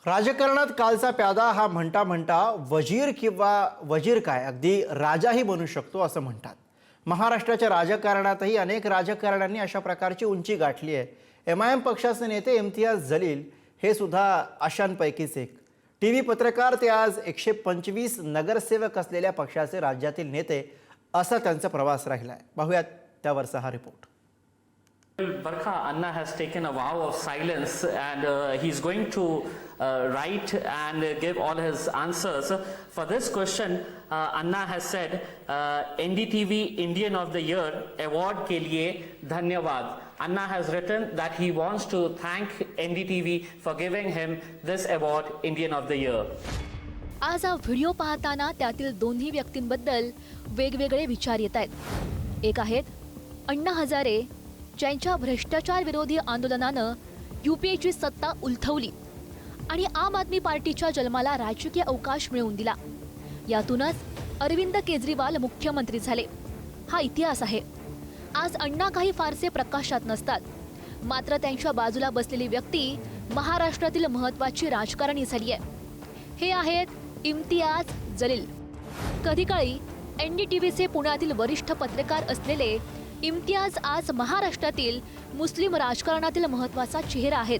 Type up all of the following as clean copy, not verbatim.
राजकारणात कालचा प्यादा हा म्हणता म्हणता वजीर किंवा वजीर काय अगदी राजाही बनू शकतो असं म्हणतात। महाराष्ट्राच्या राजकारणातही अनेक राजकारण्यांनी अशा प्रकारची उंची गाठली आहे। एमआयएम पक्षाचे नेते इम्तियाज जलील हे सुद्धा अशांपैकीच एक। टीव्ही पत्रकार ते आज 125 नगरसेवक असलेल्या पक्षाचे राज्यातील नेते असा त्यांचा प्रवास राहिलाय। पाहूयात त्यावरचा हा report. Barkha Anna has taken a vow of silence and he's going to write and give all his answers. For this question, Anna has said NDTV Indian of the Year award ke liye dhanyawad. Anna has written that he wants to thank NDTV for giving him this award, Indian of the Year. आज हा video पाहताना त्यातील दोन्ही व्यक्तींबद्दल वेगवेगळे विचार येत आहेत। एक आहेत अण्णा हजारे, ज्यांच्या भ्रष्टाचार विरोधी आंदोलनानं यूपीएची सत्ता उलथवली आणि आम आदमी पार्टीच्या जन्माला राजकीय अवकाश मिळवून दिला। यातूनच अरविंद केजरीवाल मुख्यमंत्री झाले। हा इतिहास आहे। आज अण्णा काही फारसे प्रकाशात नसतात, मात्र त्यांच्या बाजूला बसलेली व्यक्ती महाराष्ट्रातील महत्त्वाची राजकारणी झाली आहे। हे आहेत इम्तियाज जलील। कधी काळी एनडीटीव्हीचे पुण्यातील वरिष्ठ पत्रकार असलेले इम्तियाज आज महाराष्ट्रातील मुस्लिम राजकारणातील महत्त्वाचा चेहरा आहेत।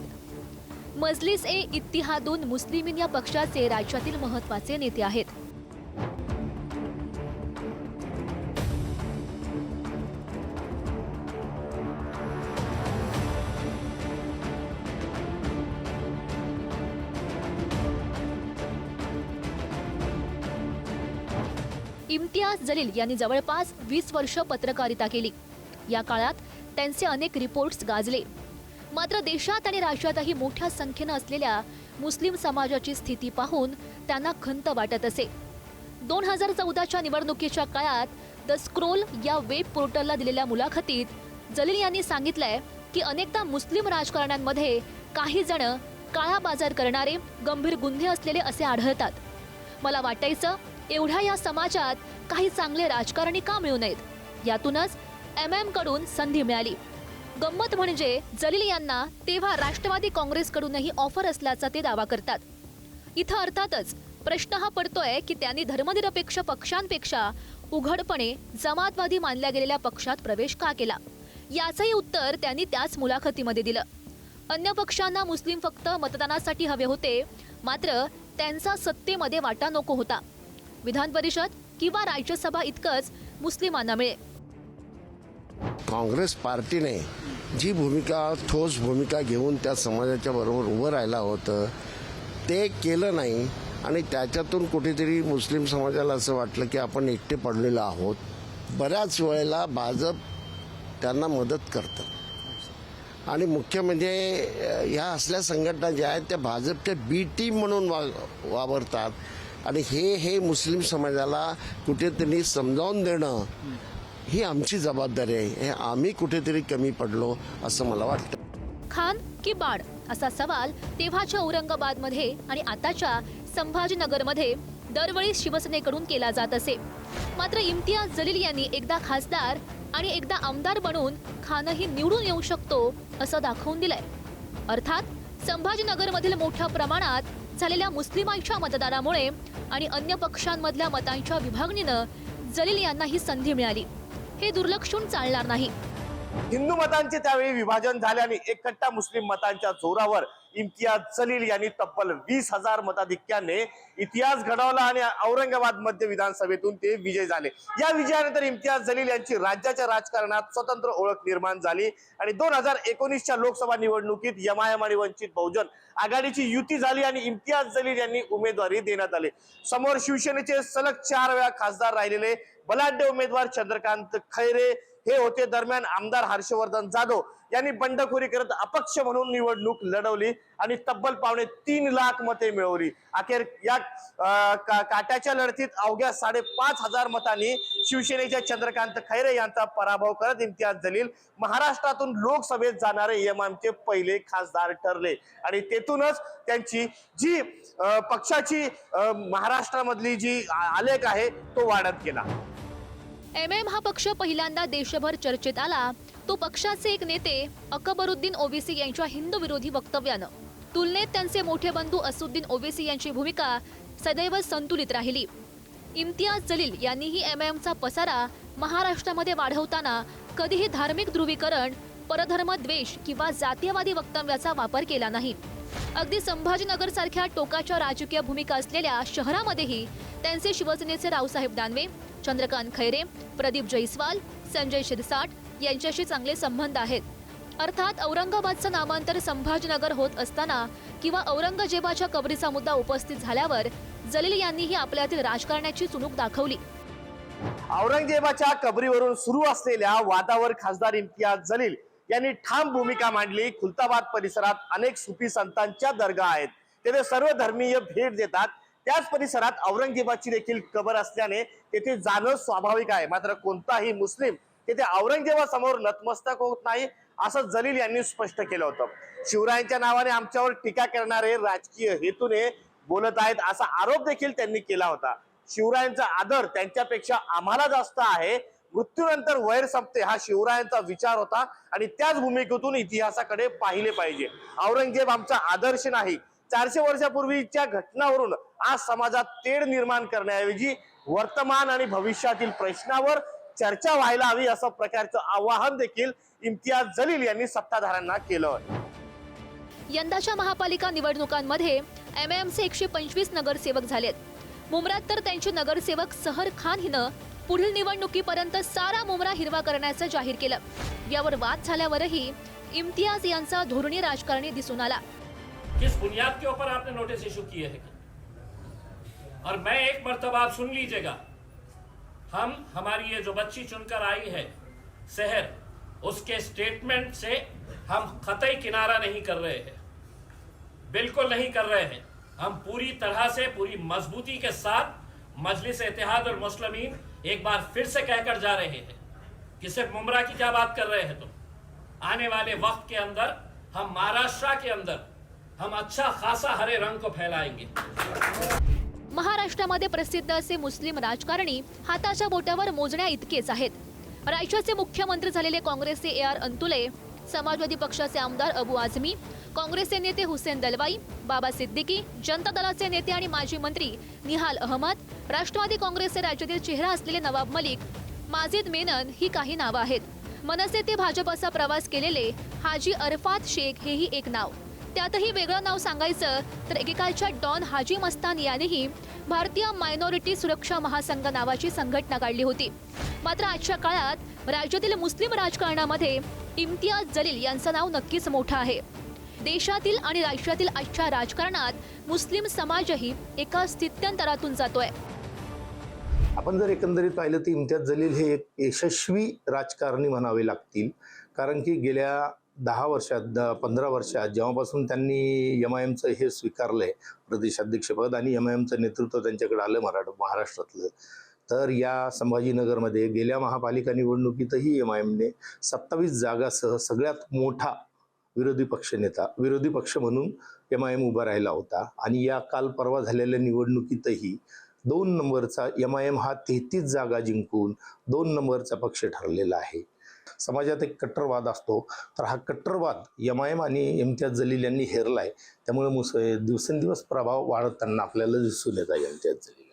मजलिस ए इत्तिहादुन मुस्लिमीन या पक्षाचे राज्यातील महत्त्वाचे नेते आहेत। इम्तियाज जलील यांनी जवळपास 20 वर्ष पत्रकारिता केली। या काळात त्यांचे अनेक रिपोर्ट्स गाजले, मात्र देशात आणि राज्यातही मोठ्या संख्येने असलेल्या मुस्लिम समाजाची स्थिती पाहून त्यांना खंत वाटत असे। 2014च्या निवडणुकीच्या काळात द स्क्रोल या वेब पोर्टलला दिलेल्या मुलाखतीत जलील यांनी सांगितलंय की अनेकदा मुस्लिम राजकारण्यांमध्ये काही जण काळा बाजार करणारे, गंभीर गुन्हे असलेले असे आढळतात। मला वाटायचं एवढ्या या समाजात काही चांगले राजकारणी का मिळू नयेत। यातूनच एमएम कडून संधी मिळाली। गंमत म्हणजे जलील यांना तेव्हा राष्ट्रवादी काँग्रेसकडूनही ऑफर असल्याचा ते दावा करतात। इथं अर्थातच प्रश्न हा पडतोय की त्यांनी धर्मनिरपेक्ष पक्षांपेक्षा उघडपणे जमातवादी मानल्या गेलेल्या पक्षात प्रवेश का केला। याचंही उत्तर त्यांनी त्याच मुलाखतीमध्ये दिलं। अन्य पक्षांना मुस्लिम फक्त मतदानासाठी हवे होते, मात्र त्यांचा सत्तेमध्ये वाटा नको होता। विधान परिषद किंवा राज्यसभा इतकंच मुस्लिमांना मिळे। काँग्रेस पार्टीने जी भूमिका, ठोस भूमिका घेऊन त्या समाजाच्या बरोबर उभं राहिला होतं ते केलं नाही आणि त्याच्यातून कुठेतरी मुस्लिम समाजाला असं वाटलं की आपण एकटे पडलेलो आहोत। बऱ्याच वेळेला भाजप त्यांना मदत करतं आणि मुख्य म्हणजे ह्या असल्या संघटना ज्या आहेत त्या भाजपच्या बी टीम म्हणून वावरतात आणि हे मुस्लिम समाजाला कुठेतरी समजावून देणं ही आमची जबाबदारी आहे। हे आम्ही कुठेतरी कमी पडलो असं मला वाटतं। खान की बाड असा सवाल तेव्हाच्या औरंगाबादमध्ये आणि आताच्या संभाजीनगरमध्ये दरवेळी शिवसेनेकडून केला जात असे, मात्र इम्तियाज जलील यांनी एकदा खासदार आणि एकदा आमदार बनून खानही निवडून येऊ शकतो असं दाखवून दिलंय। अर्थात संभाजीनगरमधील मोठ्या प्रमाणात झालेल्या मुस्लिमांच्या मतदानामुळे आणि अन्य पक्षांमधल्या मतांच्या विभागणीनं जलील यांना ही संधी मिळाली। हे दुर्लक्षून चालणार नाही। हिंदू मतांचे त्यावेळी विभाजन झाल्याने एकट्टा मुस्लिम मतांच्या जोरावर इम्तियाज जलील यांनी तब्बल 20,000 मताधिक्याने इतिहास घडवला आणि औरंगाबाद मध्य विधानसभेतून ते विजय झाले। या विजयानंतर इम्तियाज जलील यांची राज्याच्या राजकारणात स्वतंत्र ओळख निर्माण झाली आणि 2019च्या लोकसभा निवडणुकीत एमआयएम आणि वंचित बहुजन आघाडीची युती झाली आणि इम्तियाज जलील यांनी उमेदवारी देण्यात आली। समोर शिवसेनेचे सलग 4 वेळा खासदार राहिलेले बलाढ्य उमेदवार चंद्रकांत खैरे हे होते। दरम्यान आमदार हर्षवर्धन जाधव यांनी बंडखोरी करत अपक्ष म्हणून निवडणूक लढवली आणि तब्बल 3.25 लाख मते मिळवली। अखेर या काट्याच्या लढतीत अवघ्या 5,500 मतांनी शिवसेनेच्या चंद्रकांत खैरे यांचा पराभव करत इम्तियाज जलील महाराष्ट्रातून लोकसभेत जाणारे एमआयएमचे पहिले खासदार ठरले आणि तेथूनच त्यांची जी पक्षाची महाराष्ट्रामधली जी आलेख आहे तो वाढत गेला। एमएम हा पक्ष पहिल्यांदा देशभर चर्चेत आला तो पक्षाचे एक नेते अकबरुद्दीन ओवैसी यांच्या हिंदू विरोधी वक्तव्यानं। तुलनेत त्यांचे मोठे बंधू असुद्दीन ओवेसी यांची भूमिका सदैव संतुलित राहिली. इम्तियाज जलील यांनीही एमआयएमचा पसारा महाराष्ट्रामध्ये वाढवताना कधीही धार्मिक ध्रुवीकरण, परधर्म द्वेष किंवा जातीयवादी वक्तव्याचा वापर केला नाही. अगदी संभाजीनगर सारख्या टोकाच्या राजकीय भूमिका असलेल्या शहरामध्येही त्यांचे शिवसेनेचे रावसाहेब दानवे, चंद्रकांत खैरे, प्रदीप जैस्वाल, संजय शिरसाट यांच्याशी चांगले संबंध आहेत. अर्थात औरंगाबादचं नामांतर संभाजीनगर होत असताना किंवा औरंगजेबाच्या कबरीचा मुद्दा उपस्थित झाल्यावर जलील यांनीही आपल्यातील राजकारणाची चुणूक दाखवली. औरंगजेबाच्या कबरीवरून सुरू असलेल्या वादावर खासदार इम्तियाज जलील यांनी ठाम भूमिका मांडली. खुलताबाद परिसरात अनेक सुफी संतांच्या दर्गा आहेत, तेथे सर्व धर्मीय भेट देतात. त्याच परिसरात औरंगजेबाची देखील कबर असल्याने तेथे जाणं स्वाभाविक आहे. मात्र कोणताही मुस्लिम तेथे औरंगजेबासमोर नतमस्तक होत नाही, असं जलील यांनी स्पष्ट केलं होतं. शिवरायांच्या नावाने आमच्यावर टीका करणारे राजकीय हेतूने बोलत आहेत असा आरोप देखील त्यांनी केला होता. शिवरायांचा आदर त्यांच्यापेक्षा आम्हाला जास्त आहे, मृत्यूनंतर वैर संपते हा शिवरायांचा विचार होता आणि त्याच भूमिकेतून इतिहासाकडे पाहिले पाहिजे. औरंगजेब आमचा आदर्श नाही. 400 वर्षापूर्वीच्या घटनावरून आज समाजात तेढ निर्माण करण्याऐवजी वर्तमान आणि भविष्यातील प्रश्नावर चर्चा व्हायला हवी असं प्रकारचं आवाहन देखील इम्तियाज जलील यांनी सत्ताधाऱ्यांना केलं. यंदाच्या महापालिका निवडणुकांमध्ये एमआयएमचे 125 नगरसेवक झालेत. मुंब्र्यात तर त्यांचे नगरसेवक सहर खान हिनं पुढील निवडणुकीपर्यंत सारा मुंब्रा हिरवा करण्याचं जाहीर केलं. यावर वाद झाल्यावरही इम्तियाज यांचा धोरणी राजकारणी दिसून आला. किस बुनियाद के ऊपर आपने नोटिस इशू किए हैं? और मैं एक मर्तबा आप सुन लीजिएगा, हम हमारी ये जो बच्ची चुनकर आई है शहर, उसके स्टेटमेंट से हम कतई किनारा नहीं कर रहे हैं, बिल्कुल नहीं कर रहे हैं. हम पूरी तरह से पूरी मजबूती के साथ मजलिस इत्तेहाद और मुस्लिमीन एक बार फिर से कहकर जा रहे हैं कि सिर्फ मुमरा की क्या बात कर रहे हैं तुम. आने वाले वक्त के अंदर हम महाराष्ट्र के अंदर हम अच्छा खासा हरे रंग को फैलाएंगे. महाराष्ट्रामध्ये प्रसिद्ध असे मुस्लिम राजकारणी हाताच्या बोटावर मोजण्या इतकेच आहेत. राज्याचे मुख्यमंत्री झालेले काँग्रेसचे AR अंतुले, समाजवादी पक्षाचे आमदार अबू आझमी, काँग्रेसचे नेते हुसेन दलवाई, बाबा सिद्दीकी, जनता दलाचे नेते आणि माजी मंत्री निहाल अहमद, राष्ट्रवादी काँग्रेसचे राज्यातील चेहरा असलेले नवाब मलिक, माजिद मेनन ही काही नावं आहेत. मनसे ते भाजपचा प्रवास केलेले हाजी अरफात शेख हेही एक नाव. त्यातही वेगळं नाव सांगायचं तर एकेकाळच्या डॉन हाजी मस्तान यानेही भारतीय मायनॉरिटी सुरक्षा महासंघ नावाची संघटना काढली होती. मात्र आजच्या काळात राज्यातील मुस्लिम राजकारणामध्ये इम्तियाज जलील यांचं नाव नक्कीच मोठं आहे. देशातील आणि राज्यातील आजच्या राजकारणात मुस्लिम समाजही एका स्थित्यंतरातून जातोय. आपण जर एकंदरीत पाहिलं तर इम्तियाज जलील हे एक यशस्वी राजकारणी म्हणावे लागतील. कारण की गेल्या 10 वर्षात 15 वर्षात जेव्हापासून त्यांनी MIMचं हे स्वीकारलंय प्रदेशाध्यक्षपद आणि MIMचं नेतृत्व त्यांच्याकडे आलं महाराष्ट्रातलं, तर या संभाजीनगरमध्ये गेल्या महापालिका निवडणुकीतही MIMने 27 जागासह सगळ्यात मोठा विरोधी पक्ष म्हणून MIM उभा राहिला होता. आणि या काल परवा झालेल्या निवडणुकीतही 2 नंबरचा MIM हा 33 जागा जिंकून 2 नंबरचा पक्ष ठरलेला आहे. समाजात एक कट्टरवाद असतो, तर हा कट्टरवाद MIM आणि इम्तियाज जलील यांनी हेरलाय. त्यामुळे दिवसेंदिवस प्रभाव वाढताना आपल्याला दिसून येत आहे इम्तियाज जलील.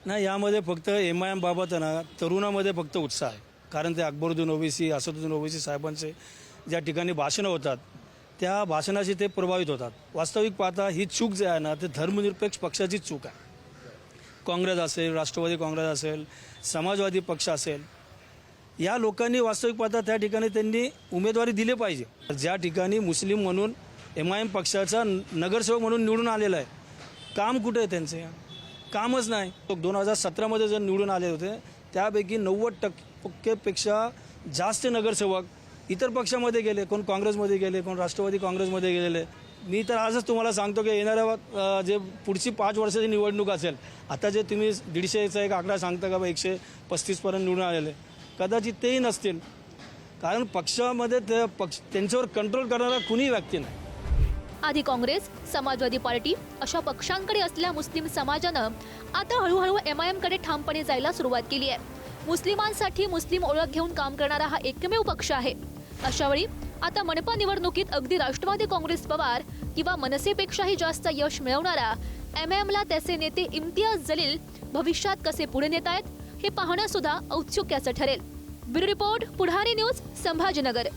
नाही, यामध्ये फक्त MIM बाबत ना तरुणामध्ये फक्त उत्साह आहे. कारण ते अकबरुद्दीन ओवेसी, असदुद्दीन ओवेसी साहेबांचे ज्या ठिकाणी भाषणं होतात त्या भाषणाशी ते प्रभावित होतात. वास्तविक पाहता ही चूक जी आहे ना ते धर्मनिरपेक्ष पक्षाची चूक आहे. काँग्रेस असेल, राष्ट्रवादी काँग्रेस असेल, समाजवादी पक्ष असेल, या लोकांनी वास्तविक पाहता त्या ठिकाणी त्यांनी उमेदवारी दिली पाहिजे. ज्या ठिकाणी मुस्लिम म्हणून MIM पक्षाचा नगरसेवक म्हणून निवडून आलेला आहे, काम कुठे आहे त्यांचे? कामच नाही. 2017मध्ये जर निवडून आले होते त्यापैकी 90% जास्त नगरसेवक इतर पक्षामध्ये गेले, कोण काँग्रेसमध्ये गेले, कोण राष्ट्रवादी काँग्रेसमध्ये गेलेले. मी तर आजच तुम्हाला सांगतो की येणाऱ्या जे पुढची 5 वर्षाची निवडणूक असेल, आता जे तुम्ही 150चा एक आकडा सांगता का 135पर्यंत निवडून आलेले, कदाचित तेही नसतील. कारण पक्षामध्ये त्यांच्यावर कंट्रोल करणारा कुणी व्यक्ती नाही. आधी काँग्रेस, समाजवादी पार्टी अशा पक्षांकडे असलेल्या मुस्लिम समाजानं आता हळूहळू MIM कडे ठामपणे जायला सुरुवात केली आहे. मुस्लिमांसाठी मुस्लिम ओळख घेऊन काम करणारा हा एकमेव पक्ष आहे. अशावेळी आता मनपा निवडणुकीत अगदी राष्ट्रवादी काँग्रेस पवार किंवा मनसेपेक्षाही जास्त यश मिळवणारा MIM ला त्याचे नेते इम्तियाज जलील भविष्यात कसे पुढे नेत आहेत हे पाहणं सुद्धा औत्सुक्याचं ठरेल. ब्युरो रिपोर्ट, पुढारी न्यूज, संभाजीनगर.